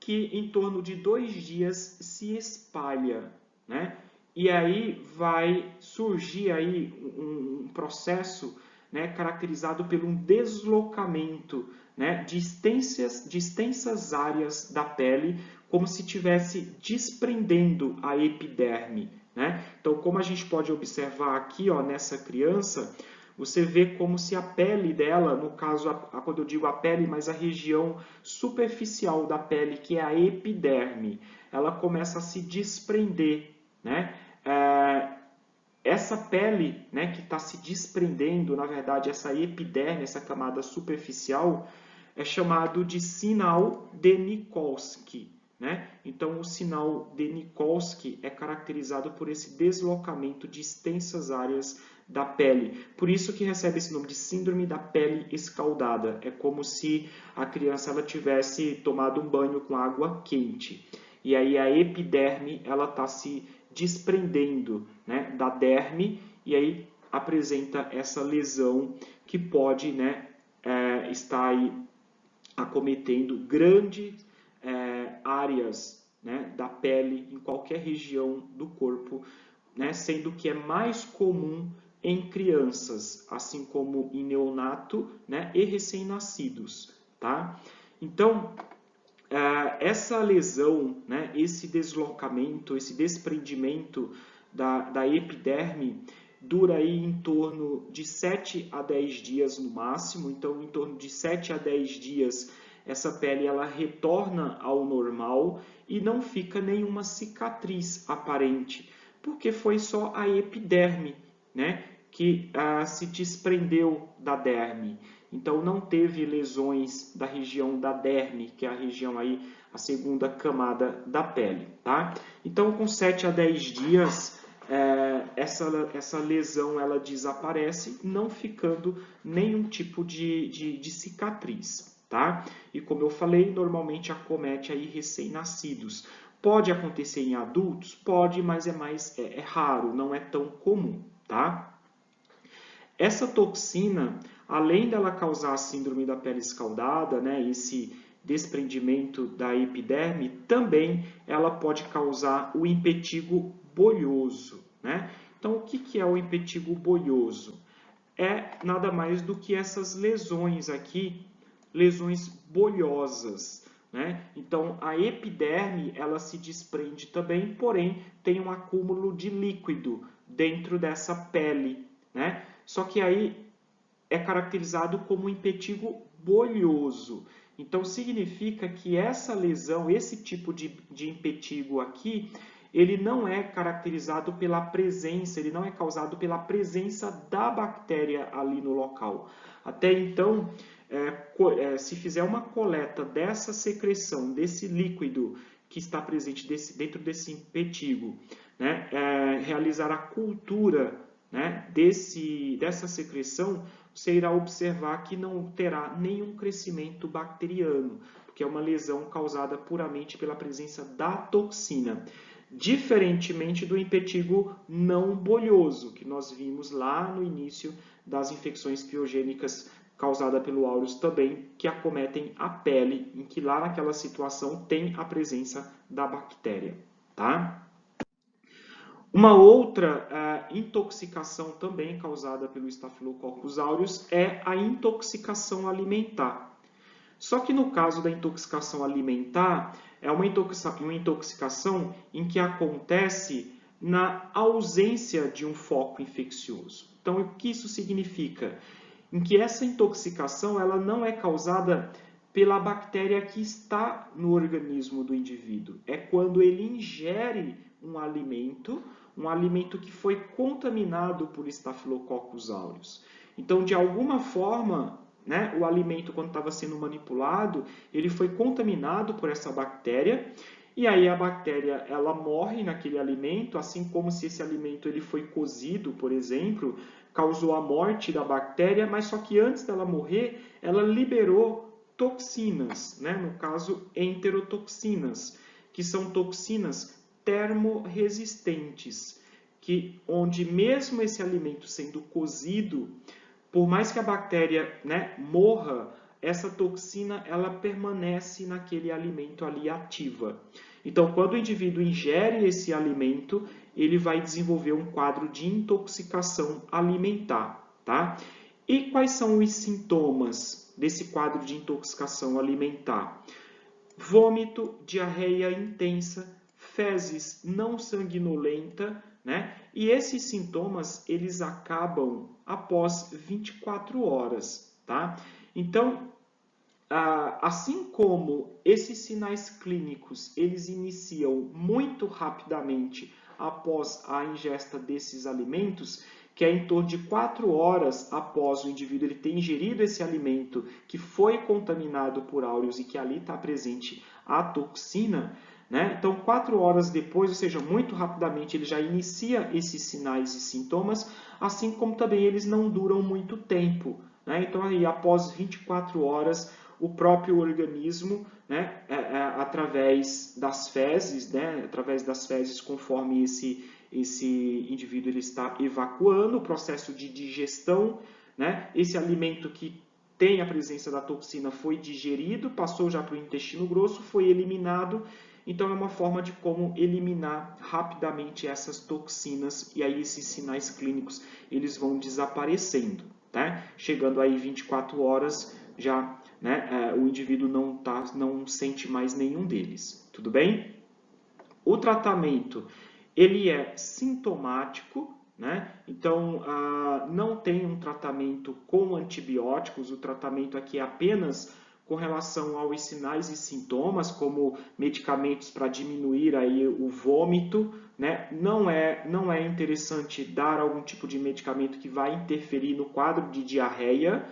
que em torno de 2 dias se espalha, né? E aí vai surgir aí um processo, né, caracterizado por um deslocamento, né, de extensas áreas da pele, como se estivesse desprendendo a epiderme, né? Então, como a gente pode observar aqui, ó, nessa criança, você vê como se a pele dela, no caso, quando eu digo a pele, mas a região superficial da pele, que é a epiderme, ela começa a se desprender, né? Essa pele, né, que está se desprendendo, na verdade, essa epiderme, essa camada superficial, é chamado de sinal de Nikolsky, né? Então, o sinal de Nikolsky é caracterizado por esse deslocamento de extensas áreas da pele. Por isso que recebe esse nome de síndrome da pele escaldada. É como se a criança ela tivesse tomado um banho com água quente. E aí a epiderme ela está se desprendendo, né, da derme, e aí apresenta essa lesão que pode, né, estar aí acometendo grandes áreas, né, da pele em qualquer região do corpo, né, sendo que é mais comum em crianças, assim como em neonato, né, e recém-nascidos, tá? Então, essa lesão, né, esse deslocamento, esse desprendimento da epiderme dura aí em torno de 7 a 10 dias no máximo. Então, em torno de 7 a 10 dias, essa pele ela retorna ao normal e não fica nenhuma cicatriz aparente, porque foi só a epiderme, né, que se desprendeu da derme. Então, não teve lesões da região da derme, que é a região aí, a segunda camada da pele, tá? Então, com 7 a 10 dias, essa lesão ela desaparece, não ficando nenhum tipo de cicatriz, tá? E como eu falei, normalmente acomete aí recém-nascidos. Pode acontecer em adultos? Pode, mas é raro, não é tão comum, tá? Essa toxina, além dela causar a síndrome da pele escaldada, né, esse desprendimento da epiderme, também ela pode causar o impetigo bolhoso, né? Então, o que é o impetigo bolhoso? É nada mais do que essas lesões aqui, lesões bolhosas, né? Então, a epiderme, ela se desprende também, porém, tem um acúmulo de líquido dentro dessa pele, né? Só que aí é caracterizado como um impetigo bolhoso. Então, significa que essa lesão, esse tipo de impetigo aqui, ele não é caracterizado pela presença, ele não é causado pela presença da bactéria ali no local. Até então, se fizer uma coleta dessa secreção, desse líquido que está presente dentro desse impetigo, né, realizar a cultura, né, dessa secreção, você irá observar que não terá nenhum crescimento bacteriano, porque é uma lesão causada puramente pela presença da toxina. Diferentemente do impetigo não bolhoso, que nós vimos lá no início das infecções piogênicas causadas pelo aureus também, que acometem a pele, em que lá naquela situação tem a presença da bactéria, tá? Uma outra intoxicação também causada pelo Staphylococcus aureus é a intoxicação alimentar. Só que no caso da intoxicação alimentar, é uma intoxicação em que acontece na ausência de um foco infeccioso. Então, o que isso significa? Em que essa intoxicação ela não é causada pela bactéria que está no organismo do indivíduo. É quando ele ingere um alimento que foi contaminado por Staphylococcus aureus. Então, de alguma forma, né, o alimento, quando estava sendo manipulado, ele foi contaminado por essa bactéria E aí a bactéria ela morre naquele alimento, assim como se esse alimento ele foi cozido, por exemplo, causou a morte da bactéria, mas só que antes dela morrer, ela liberou toxinas, né? No caso, enterotoxinas, que são toxinas termorresistentes, que onde mesmo esse alimento sendo cozido, por mais que a bactéria, né, morra, essa toxina ela permanece naquele alimento ali ativa. Então, quando o indivíduo ingere esse alimento, ele vai desenvolver um quadro de intoxicação alimentar, tá? E quais são os sintomas desse quadro de intoxicação alimentar? Vômito, diarreia intensa, fezes não sanguinolenta, né? E esses sintomas, eles acabam após 24 horas, tá? Então, assim como esses sinais clínicos, eles iniciam muito rapidamente após a ingesta desses alimentos, que é em torno de 4 horas após o indivíduo ele ter ingerido esse alimento que foi contaminado por áureos e que ali está presente a toxina, né? Então, 4 horas depois, ou seja, muito rapidamente, ele já inicia esses sinais e sintomas, assim como também eles não duram muito tempo, né? Então, aí, após 24 horas, o próprio organismo, né, através das fezes, conforme esse indivíduo ele está evacuando, o processo de digestão, né, esse alimento que tem a presença da toxina foi digerido, passou já para o intestino grosso, foi eliminado. Então, é uma forma de como eliminar rapidamente essas toxinas e aí esses sinais clínicos eles vão desaparecendo, tá? Chegando aí 24 horas, já, né, o indivíduo não sente mais nenhum deles, tudo bem? O tratamento, ele é sintomático, né? Então, não tem um tratamento com antibióticos, o tratamento aqui é apenas com relação aos sinais e sintomas, como medicamentos para diminuir aí o vômito, né? Não é interessante dar algum tipo de medicamento que vai interferir no quadro de diarreia,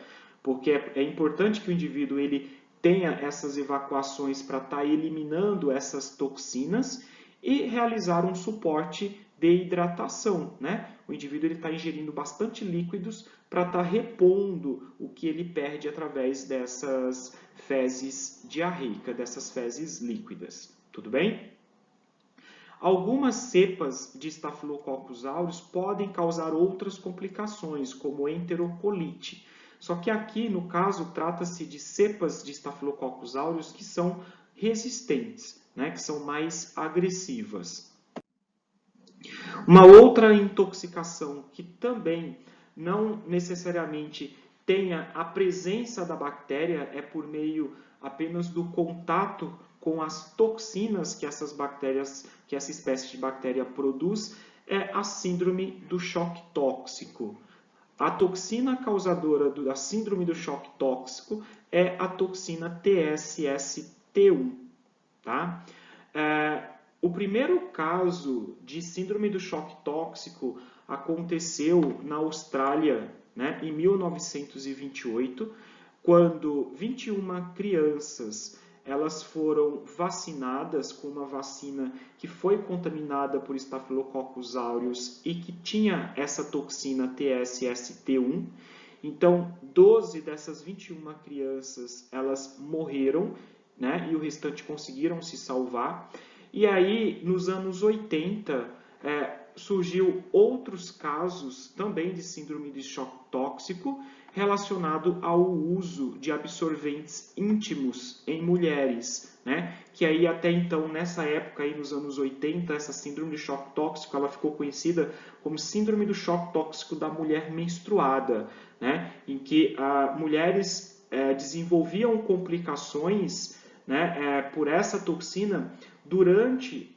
porque é importante que o indivíduo ele tenha essas evacuações para estar eliminando essas toxinas e realizar um suporte de hidratação, né? O indivíduo está ingerindo bastante líquidos para estar repondo o que ele perde através dessas fezes diarreicas, dessas fezes líquidas. Tudo bem? Algumas cepas de Staphylococcus aureus podem causar outras complicações, como enterocolite. Só que aqui, no caso, trata-se de cepas de Staphylococcus aureus que são resistentes, né, que são mais agressivas. Uma outra intoxicação que também não necessariamente tenha a presença da bactéria é por meio apenas do contato com as toxinas que essas bactérias, que essa espécie de bactéria produz, é a síndrome do choque tóxico. A toxina causadora da síndrome do choque tóxico é a toxina TSST1, tá? O primeiro caso de síndrome do choque tóxico aconteceu na Austrália, né, em 1928, quando 21 crianças elas foram vacinadas com uma vacina que foi contaminada por Staphylococcus aureus e que tinha essa toxina TSST1. Então, 12 dessas 21 crianças elas morreram, né, e o restante conseguiram se salvar. E aí, nos anos 80, surgiu outros casos também de síndrome de choque tóxico relacionado ao uso de absorventes íntimos em mulheres, né? Que aí até então, nessa época aí nos anos 80, essa síndrome de choque tóxico, ela ficou conhecida como síndrome do choque tóxico da mulher menstruada, né? Em que mulheres desenvolviam complicações, né, por essa toxina durante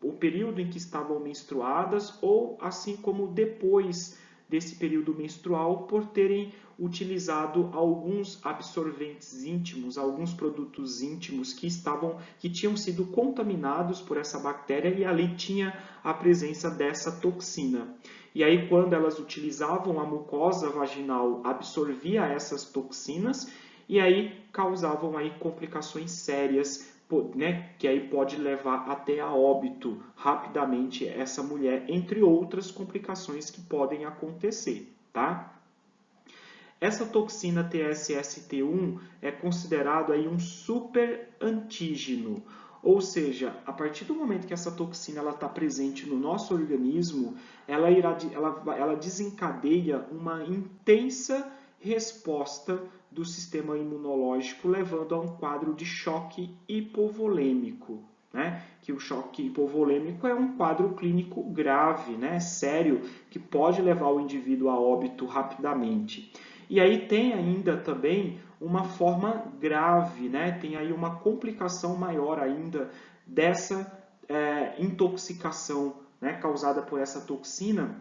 o período em que estavam menstruadas ou assim como depois desse período menstrual por terem utilizado alguns absorventes íntimos, alguns produtos íntimos que tinham sido contaminados por essa bactéria e ali tinha a presença dessa toxina. E aí quando elas utilizavam a mucosa vaginal, absorvia essas toxinas e aí causavam aí complicações sérias né, que aí pode levar até a óbito rapidamente essa mulher, entre outras complicações que podem acontecer, tá? Essa toxina TSST1 é considerado aí um superantígeno, ou seja, a partir do momento que essa toxina está presente no nosso organismo, ela desencadeia uma intensa resposta do sistema imunológico, levando a um quadro de choque hipovolêmico. Né? Que o choque hipovolêmico é um quadro clínico grave, né? Sério, que pode levar o indivíduo a óbito rapidamente. E aí tem ainda também uma forma grave, né? Tem aí uma complicação maior ainda dessa intoxicação, né? Causada por essa toxina,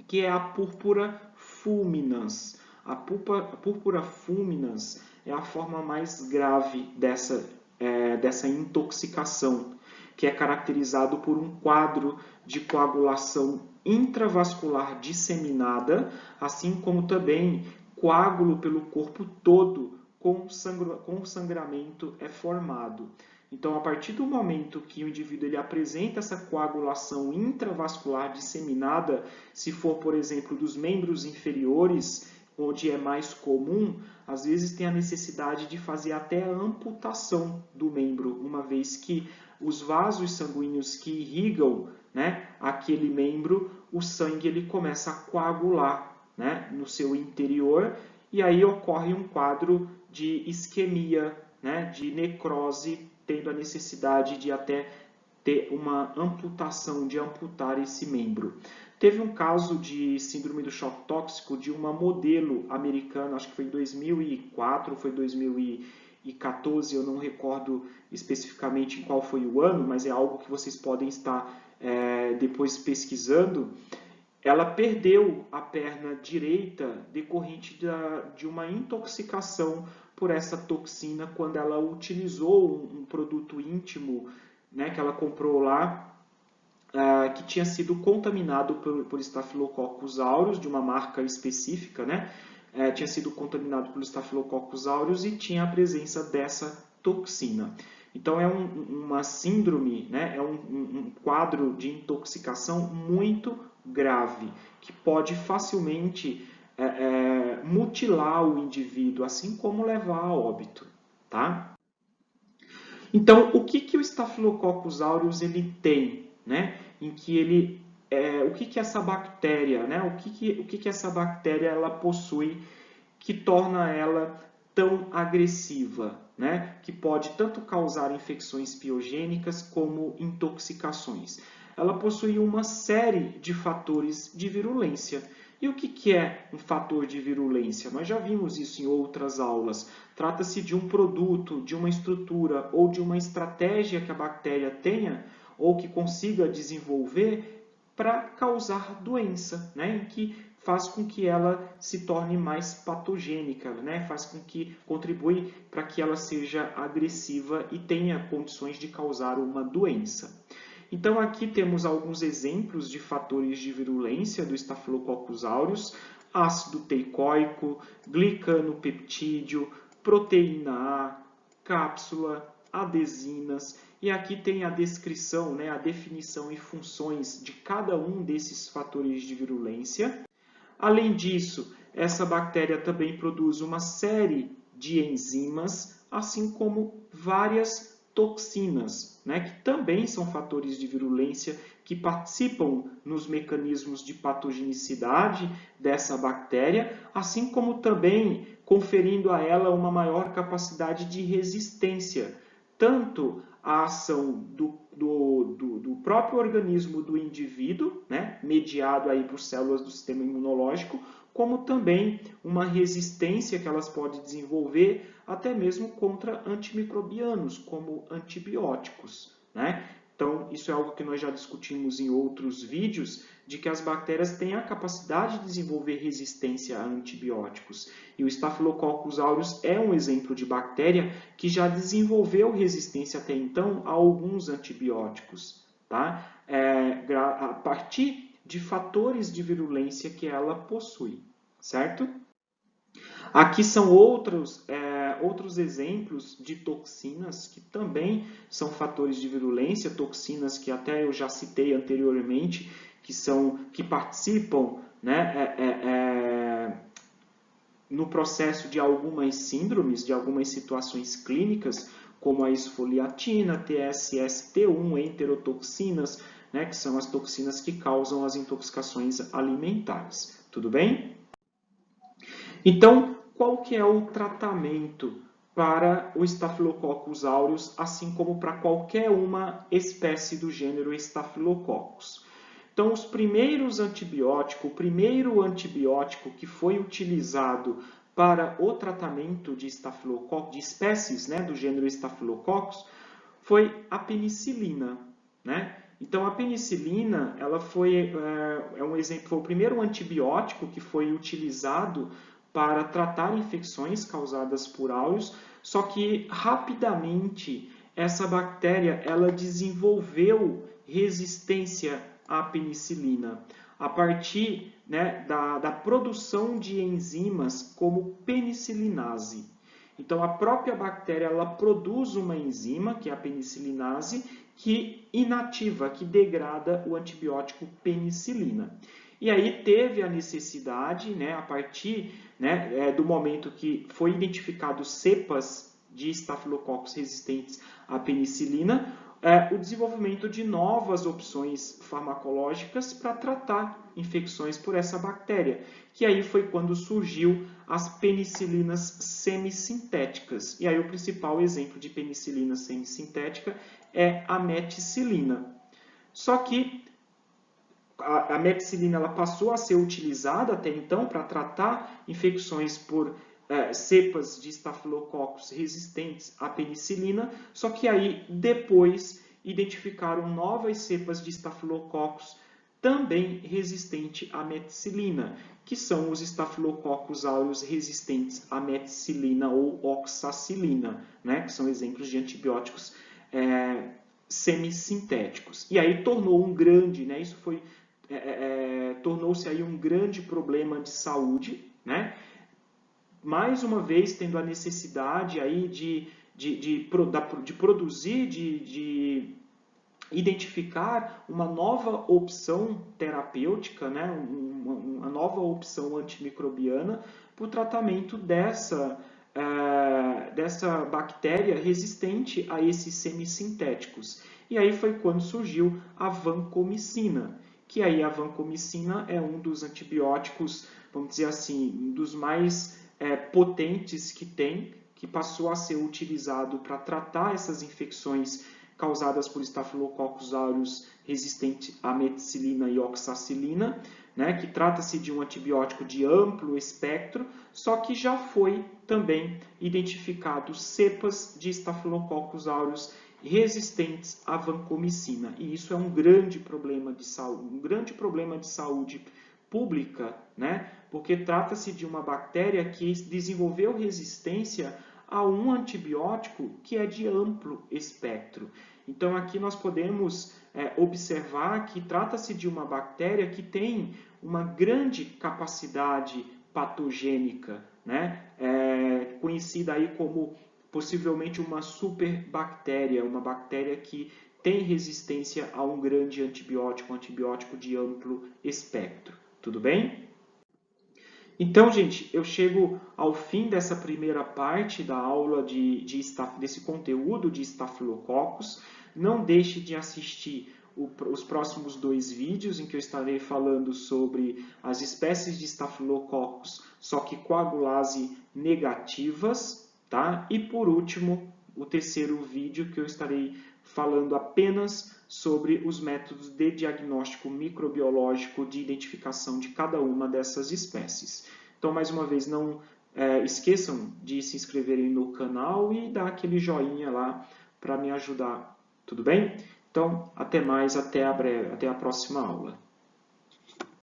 que é a púrpura fulminans. A púrpura fulminans é a forma mais grave dessa intoxicação, que é caracterizado por um quadro de coagulação intravascular disseminada, assim como também coágulo pelo corpo todo com sangramento é formado. Então, a partir do momento que o indivíduo ele apresenta essa coagulação intravascular disseminada, se for, por exemplo, dos membros inferiores, onde é mais comum, às vezes tem a necessidade de fazer até a amputação do membro, uma vez que os vasos sanguíneos que irrigam, né, aquele membro, o sangue ele começa a coagular, né, no seu interior, e aí ocorre um quadro de isquemia, né, de necrose, tendo a necessidade de até ter uma amputação, de amputar esse membro. Teve um caso de síndrome do choque tóxico de uma modelo americana, acho que foi em 2004, foi 2014, eu não recordo especificamente qual foi o ano, mas é algo que vocês podem estar depois pesquisando. Ela perdeu a perna direita decorrente de uma intoxicação por essa toxina quando ela utilizou um produto íntimo, né, que ela comprou lá, que tinha sido contaminado por Staphylococcus aureus, de uma marca específica, né? Tinha sido contaminado por Staphylococcus aureus e tinha a presença dessa toxina. Então, é uma síndrome, né? É um quadro de intoxicação muito grave, que pode facilmente mutilar o indivíduo, assim como levar a óbito, tá? Então, o que o Staphylococcus aureus ele tem, né? Em que ele, o que essa bactéria, né? O que essa bactéria ela possui que torna ela tão agressiva, né? Que pode tanto causar infecções piogênicas como intoxicações. Ela possui uma série de fatores de virulência. E o que é um fator de virulência? Nós já vimos isso em outras aulas. Trata-se de um produto, de uma estrutura ou de uma estratégia que a bactéria tenha ou que consiga desenvolver para causar doença, né? Em que faz com que ela se torne mais patogênica, né? Faz com que contribui para que ela seja agressiva e tenha condições de causar uma doença. Então, aqui temos alguns exemplos de fatores de virulência do Staphylococcus aureus: ácido teicoico, glicanopeptídeo, proteína A, cápsula, adesinas. E aqui tem a descrição, né, a definição e funções de cada um desses fatores de virulência. Além disso, essa bactéria também produz uma série de enzimas, assim como várias toxinas, né, que também são fatores de virulência que participam nos mecanismos de patogenicidade dessa bactéria, assim como também conferindo a ela uma maior capacidade de resistência, tanto à ação do próprio organismo do indivíduo, né, mediado aí por células do sistema imunológico, como também uma resistência que elas podem desenvolver até mesmo contra antimicrobianos, como antibióticos, né? Então, isso é algo que nós já discutimos em outros vídeos, de que as bactérias têm a capacidade de desenvolver resistência a antibióticos. E o Staphylococcus aureus é um exemplo de bactéria que já desenvolveu resistência até então a alguns antibióticos, tá? A partir de fatores de virulência que ela possui, certo? Aqui são outros exemplos de toxinas que também são fatores de virulência, toxinas que até eu já citei anteriormente, que participam, né, no processo de algumas síndromes, de algumas situações clínicas, como a esfoliatina, TSST1, enterotoxinas, né, que são as toxinas que causam as intoxicações alimentares. Tudo bem? Então, qual que é o tratamento para o Staphylococcus aureus, assim como para qualquer uma espécie do gênero Staphylococcus? Então, o primeiro antibiótico que foi utilizado para o tratamento de estafilococcus, de espécies, né, do gênero Staphylococcus, foi a penicilina, né? Então, a penicilina, ela foi um exemplo, foi o primeiro antibiótico que foi utilizado para tratar infecções causadas por áureos, só que rapidamente essa bactéria ela desenvolveu resistência à penicilina a partir, né, da produção de enzimas como penicilinase. Então, a própria bactéria ela produz uma enzima, que é a penicilinase, que inativa, que degrada o antibiótico penicilina. E aí teve a necessidade, né, a partir, né, do momento que foi identificado cepas de estafilococcus resistentes à penicilina, o desenvolvimento de novas opções farmacológicas para tratar infecções por essa bactéria, que aí foi quando surgiu as penicilinas semissintéticas. E aí o principal exemplo de penicilina semissintética é a meticilina. Só que a meticilina ela passou a ser utilizada até então para tratar infecções por cepas de estafilococcus resistentes à penicilina, só que aí depois identificaram novas cepas de estafilococcus também resistentes à meticilina, que são os estafilococcus aureus resistentes à meticilina ou oxacilina, né, que são exemplos de antibióticos semissintéticos. E aí tornou um grande, né, isso foi tornou-se aí um grande problema de saúde, né? Mais uma vez tendo a necessidade aí de produzir, de identificar uma nova opção terapêutica, né? Uma nova opção antimicrobiana para o tratamento dessa bactéria resistente a esses semissintéticos. E aí foi quando surgiu a vancomicina, que aí a vancomicina é um dos antibióticos, vamos dizer assim, um dos mais potentes que tem, que passou a ser utilizado para tratar essas infecções causadas por Staphylococcus aureus resistente à meticilina e oxacilina, né, que trata-se de um antibiótico de amplo espectro, só que já foi também identificado cepas de Staphylococcus aureus resistentes à vancomicina. E isso é um grande problema de saúde, pública, né? Porque trata-se de uma bactéria que desenvolveu resistência a um antibiótico que é de amplo espectro. Então, aqui nós podemos observar que trata-se de uma bactéria que tem uma grande capacidade patogênica, né? Conhecida aí como possivelmente uma superbactéria, uma bactéria que tem resistência a um grande antibiótico, um antibiótico de amplo espectro. Tudo bem? Então, gente, eu chego ao fim dessa primeira parte da aula desse conteúdo de estafilococcus. Não deixe de assistir os próximos 2 vídeos em que eu estarei falando sobre as espécies de estafilococcus, só que coagulase negativas, tá? E por último, o terceiro vídeo que eu estarei falando apenas sobre os métodos de diagnóstico microbiológico de identificação de cada uma dessas espécies. Então, mais uma vez, não esqueçam de se inscreverem no canal e dar aquele joinha lá para me ajudar, tudo bem? Então, até mais, até a próxima aula.